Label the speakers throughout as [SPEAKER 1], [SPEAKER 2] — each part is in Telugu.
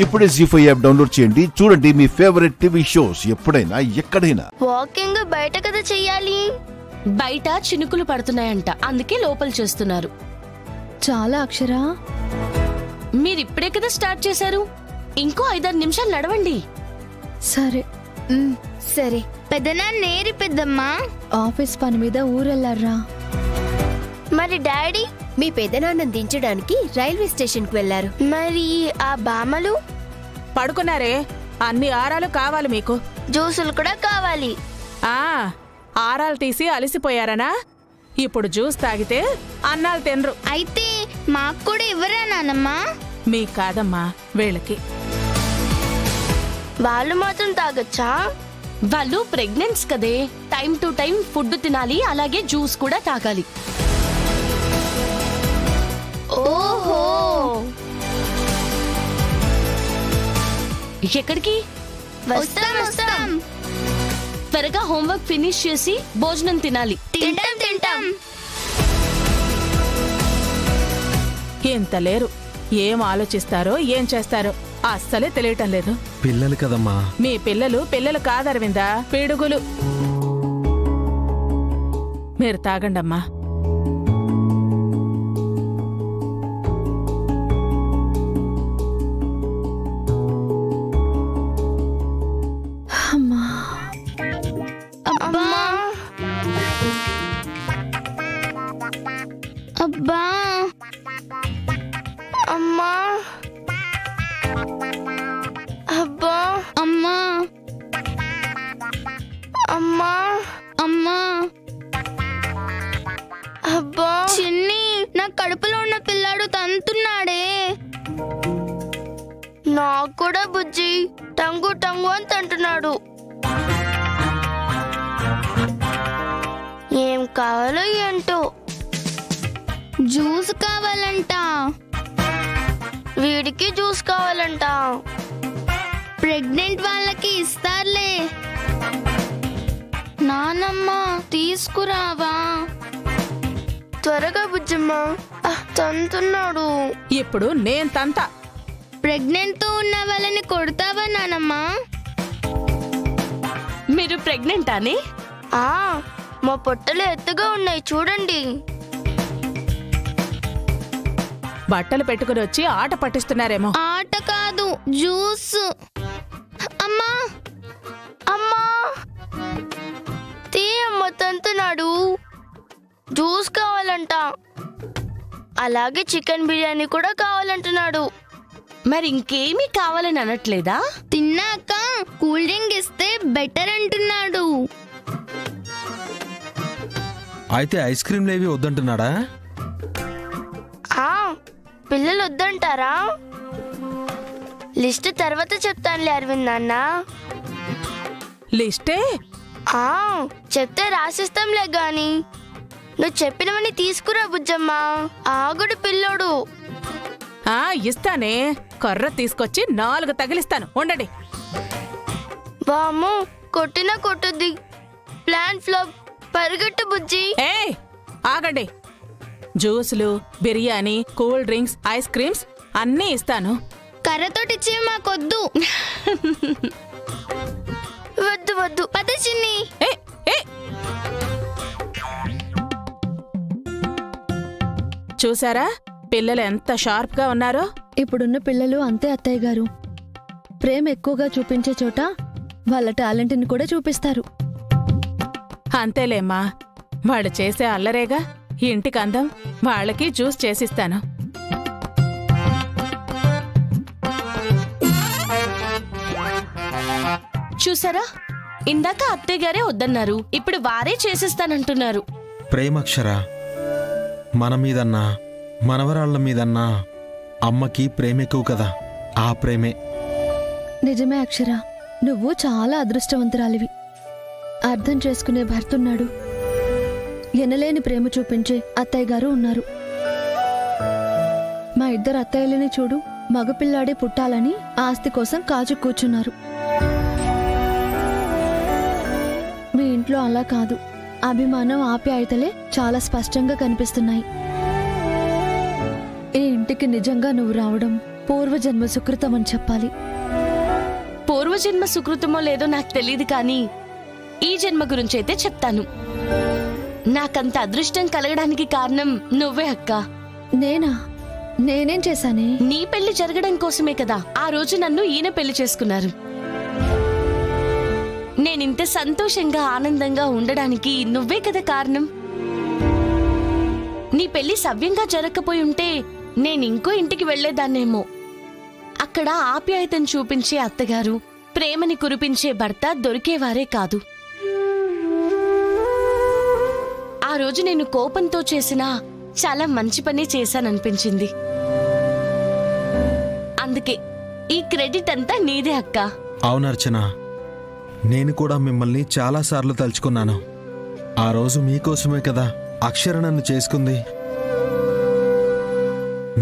[SPEAKER 1] ఇప్పుడే జీ5 యాప్ డౌన్లోడ్ చేయండి. చూడండి మీ ఫేవరెట్ టీవీ షోస్ ఎప్పుడైనా ఎక్కడైనా.
[SPEAKER 2] వాకింగ్ బయట కదా చెయ్యాలి.
[SPEAKER 3] బయట చినుకులు పడుతున్నాయంట, అందుకే లోపల చేస్తున్నారు.
[SPEAKER 4] చాలా అక్షరా,
[SPEAKER 3] మీరిప్పుడే కదా స్టార్ట్ చేశారు, ఇంకో 5-6 నిమిషాలు నడవండి.
[SPEAKER 4] సరే
[SPEAKER 2] సరే. పెద్దనాన్న నేరి పెద్దమ్మా
[SPEAKER 4] ఆఫీస్ పని మీద ఊరెళ్ళారా.
[SPEAKER 2] మరి డాడీ?
[SPEAKER 5] మీ పెద్దనాన్నని దించడానికి రైల్వే స్టేషన్ కు వెళ్లారు.
[SPEAKER 2] మరి ఆ బామలు?
[SPEAKER 6] పడుకున్నారే. అన్ని ఆరాలు కావాలి మీకు.
[SPEAKER 2] జ్యూసులు కూడా కావాలి.
[SPEAKER 6] ఆరాలు తీసి అలసిపోయారనా? ఇప్పుడు జ్యూస్ తాగితే అన్నాలు తినరు.
[SPEAKER 2] అయితే మాకు కూడా ఇవ్వరా నానమ్మా?
[SPEAKER 6] మీకు కాదమ్మా, వీళ్ళకి.
[SPEAKER 2] వాళ్ళు మాత్రం తాగొచ్చా?
[SPEAKER 3] వాళ్ళు ప్రెగ్నెంట్స్ కదే, టైం టు టైం ఫుడ్ తినాలి, అలాగే జ్యూస్ కూడా తాగాలి.
[SPEAKER 2] ఓహో,
[SPEAKER 3] ఎక్కడికి?
[SPEAKER 2] వస్తాం వస్తాం.
[SPEAKER 3] త్వరగా హోంవర్క్ ఫినిష్ చేసి భోజనం తినాలి.
[SPEAKER 2] తింటాం తింటాం.
[SPEAKER 6] ఎంత లేరు, ఏం ఆలోచిస్తారో ఏం చేస్తారో అస్సలే తెలియటం లేదు.
[SPEAKER 7] పిల్లలు కదమ్మా.
[SPEAKER 6] మీ పిల్లలు కాదరవిందా, పిడుగులు. మీరు తాగండమ్మా.
[SPEAKER 2] అబ్బా అమ్మా, అబ్బా అమ్మా, అమ్మా అమ్మా, అబ్బా. చిన్ని, నా కడుపులో ఉన్న పిల్లాడు తంతున్నాడే. నాకు కూడా బుజ్జి టంగు టంగు అని తంటున్నాడు. ఏం కావాలో ఏంటో. జ్యూస్ కావాలంట. వీడికి జ్యూస్ కావాలంట. ప్రెగ్నెంట్ వాళ్ళకి ఇస్తారులే. నానమ్మ తీసుకురావా త్వరగా. బుజ్జమ్మ తంతున్నాడు.
[SPEAKER 6] ఇప్పుడు నేను తంత.
[SPEAKER 2] ప్రెగ్నెంట్ తో ఉన్న వాళ్ళని కొడతావా నానమ్మ?
[SPEAKER 3] మీరు ప్రెగ్నెంటానే?
[SPEAKER 2] మా పొట్టలు ఎత్తుగా ఉన్నాయి చూడండి.
[SPEAKER 6] బట్టలు పెట్టుకుని వచ్చి ఆట పట్టిస్తున్నారేమో.
[SPEAKER 2] ఆట కాదు, జ్యూస్. అమ్మా అమ్మా, తీయమ్మ తంతున్నాడు. జ్యూస్ కావాలంట, అలాగే చికెన్ బిర్యానీ కూడా కావాలంటున్నాడు.
[SPEAKER 3] మరి ఇంకేమీ కావాలని అనట్లేదా?
[SPEAKER 2] తిన్నాక కూల్ డ్రింక్ ఇస్తే బెటర్ అంటున్నాడు.
[SPEAKER 7] అయితే ఐస్ క్రీమ్లు ఏవి వద్దంటున్నాడా?
[SPEAKER 2] పిల్లలు వద్దంటారా? లిస్ట్ తర్వాత చెప్తానులే అరవింద్ నాన్న.
[SPEAKER 6] లిస్టే?
[SPEAKER 2] చెప్తే రాసిస్తాంలే గాని. నువ్వు చెప్పినవని తీసుకురా బుజ్జమ్మ. ఆగుడు పిల్లోడు.
[SPEAKER 6] ఇస్తానే, కర్ర తీసుకొచ్చి 4 తగిలిస్తాను, ఉండండి.
[SPEAKER 2] బాము, కొట్టినా కొట్టుద్ది. Plan flop. పరిగెట్టు బుజ్జి.
[SPEAKER 6] ఆగండి. జ్యూసులు, biryani, cool drinks, ice creams అన్నీ ఇస్తాను.
[SPEAKER 2] కర్రతోటిచ్చి మాకొద్దు. వద్దు వద్దు, పద చిన్ని.
[SPEAKER 6] చూసారా పిల్లలు ఎంత షార్ప్ గా ఉన్నారో?
[SPEAKER 4] ఇప్పుడున్న పిల్లలు అంతే అత్తయ్య గారు. ప్రేమ ఎక్కువగా చూపించే చోట వాళ్ళ టాలెంట్ని కూడా చూపిస్తారు.
[SPEAKER 6] అంతేలేమ్మా, వాళ్ళు చేసే అల్లరేగా ఇంటికి అందం. వాళ్ళకి జ్యూస్ చేసిస్తాను.
[SPEAKER 3] చూసారా, ఇందాక అత్తయ్య గారే వద్దన్నారు, ఇప్పుడు వారే చేసిస్తానంటున్నారు.
[SPEAKER 7] ప్రేమక్షర, మన మీదన్నా మనవరాళ్ల మీదన్నా అమ్మకి ప్రేమ ఎక్కువ కదా. ఆ ప్రేమే.
[SPEAKER 4] నిజమే అక్షర, నువ్వు చాలా అదృష్టవంతురాలివి. అర్థం చేసుకునే భర్తున్నాడు. ఎనలేని ప్రేమ చూపించే అత్తయ్య గారు ఉన్నారు. మా 2 అత్తయ్యలని చూడు, మగపిల్లాడే పుట్టాలని ఆస్తి కోసం కాచు కూర్చున్నారు. మీ ఇంట్లో అలా కాదు. అభిమానం, ఆప్యాయతలే చాలా స్పష్టంగా కనిపిస్తున్నాయి. ఈ ఇంటికి నిజంగా నువ్వు రావడం పూర్వజన్మ సుకృతం అని చెప్పాలి.
[SPEAKER 3] పూర్వజన్మ సుకృతమో లేదో నాకు తెలియదు, కానీ ఈ జన్మ గురించైతే చెప్తాను. నాకంత అదృష్టం కలగడానికి కారణం నువ్వే అక్క.
[SPEAKER 4] నేనా? నేనేం చేశానే?
[SPEAKER 3] నీ పెళ్లి జరగడం కోసమే కదా ఆ రోజు నన్ను ఈయన పెళ్లి చేసుకున్నారు. నేనింత సంతోషంగా ఆనందంగా ఉండడానికి నువ్వే కదా కారణం. నీ పెళ్లి సవ్యంగా జరగకపోయి ఉంటే నేనింకో ఇంటికి వెళ్లేదాన్నేమో. అక్కడ ఆప్యాయతను చూపించే అత్తగారు, ప్రేమని కురిపించే భర్త దొరికేవారే కాదు. ఆ రోజు నేను కోపంతో చేసినా చాలా మంచి పని చేశాననిపించింది. అందుకే ఈ క్రెడిట్ అంతా నీదే అక్క.
[SPEAKER 7] అవునర్చన, నేను కూడా మిమ్మల్ని చాలాసార్లు తలుచుకున్నాను. ఆ రోజు మీకోసమే కదా అక్షర నన్ను చేసుకుంది.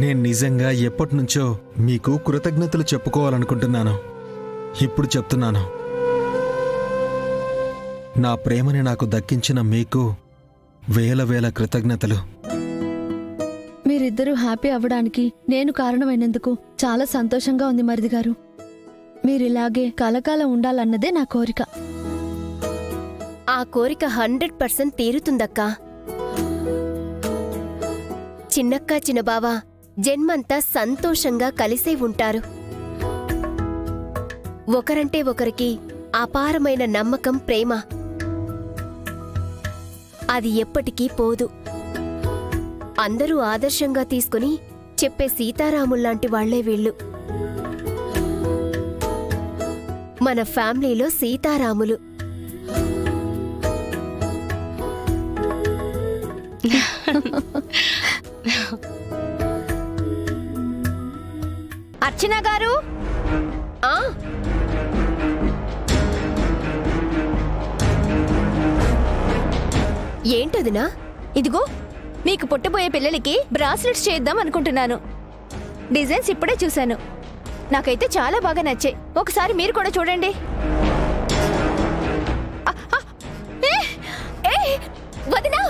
[SPEAKER 7] నేను నిజంగా ఎప్పటినుంచో మీకు కృతజ్ఞతలు చెప్పుకోవాలనుకుంటున్నాను. ఇప్పుడు చెప్తున్నాను. నా ప్రేమని నాకు దక్కించిన మీకు వేల వేల కృతజ్ఞతలు.
[SPEAKER 4] మీరిద్దరూ హ్యాపీ అవ్వడానికి నేను కారణమైనందుకు చాలా సంతోషంగా ఉంది మరిది గారు. మీరిలాగే కలకాలం ఉండాలన్నదే నా కోరిక.
[SPEAKER 5] ఆ కోరిక 100% తీరుతుందక్కా. చిన్నక్క చిన్నబావ జన్మంతా సంతోషంగా కలిసే ఉంటారు. ఒకరంటే ఒకరికి అపారమైన నమ్మకం, ప్రేమ. అది ఎప్పటికీ పోదు. అందరూ ఆదర్శంగా తీసుకుని చెప్పే సీతారాముల్లాంటి వాళ్లే వీళ్ళు. మన ఫ్యామిలీలో సీతారాములు.
[SPEAKER 8] అర్చన గారు,
[SPEAKER 5] ఏంటదినా?
[SPEAKER 8] ఇదిగో మీకు పుట్టబోయే పిల్లలకి బ్రాస్లెట్స్ చేద్దాం అనుకుంటున్నాను. డిజైన్స్ ఇప్పుడే చూశాను, నాకైతే చాలా బాగా నచ్చాయి. ఒకసారి మీరు కూడా చూడండి.
[SPEAKER 5] వదినా,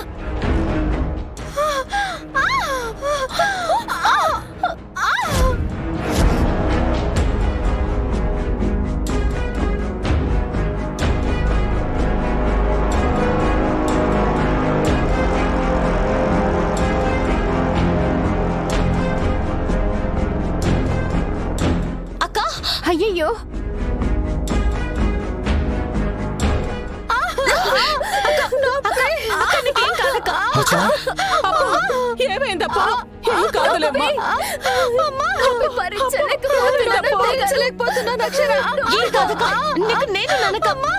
[SPEAKER 8] అయ్యయ్యో,
[SPEAKER 6] ఏమైందప్పా? ఏం కాదులేమ్మా.
[SPEAKER 8] భరించలేకపోతున్నాను అక్షర.
[SPEAKER 3] ఏం కాదక్క, నీకు నేను ననకమ్మా.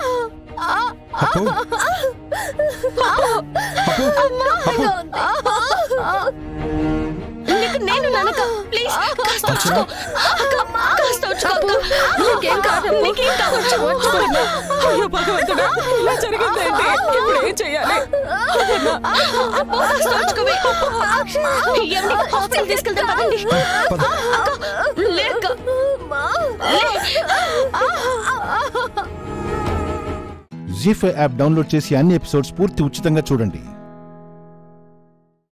[SPEAKER 3] నీకు నేను ననక. ప్లీజ్ కాస్త వచ్చుకో. కాస్త వచ్చుకో. నీకేం కాదు, నీకేం కాదు.
[SPEAKER 6] అయ్యో భగవంతుడా, ఇలా జరిగిందేంటి? ఇప్పుడు ఏం చెయ్యాలి?
[SPEAKER 3] కాస్త వచ్చుకోవే. హాస్పిటల్ తీసుకెళ్తాం పదండి. లేక
[SPEAKER 1] జీ5 యాప్ డౌన్లోడ్ చేసి అన్ని ఎపిసోడ్స్ పూర్తి ఉచితంగా చూడండి.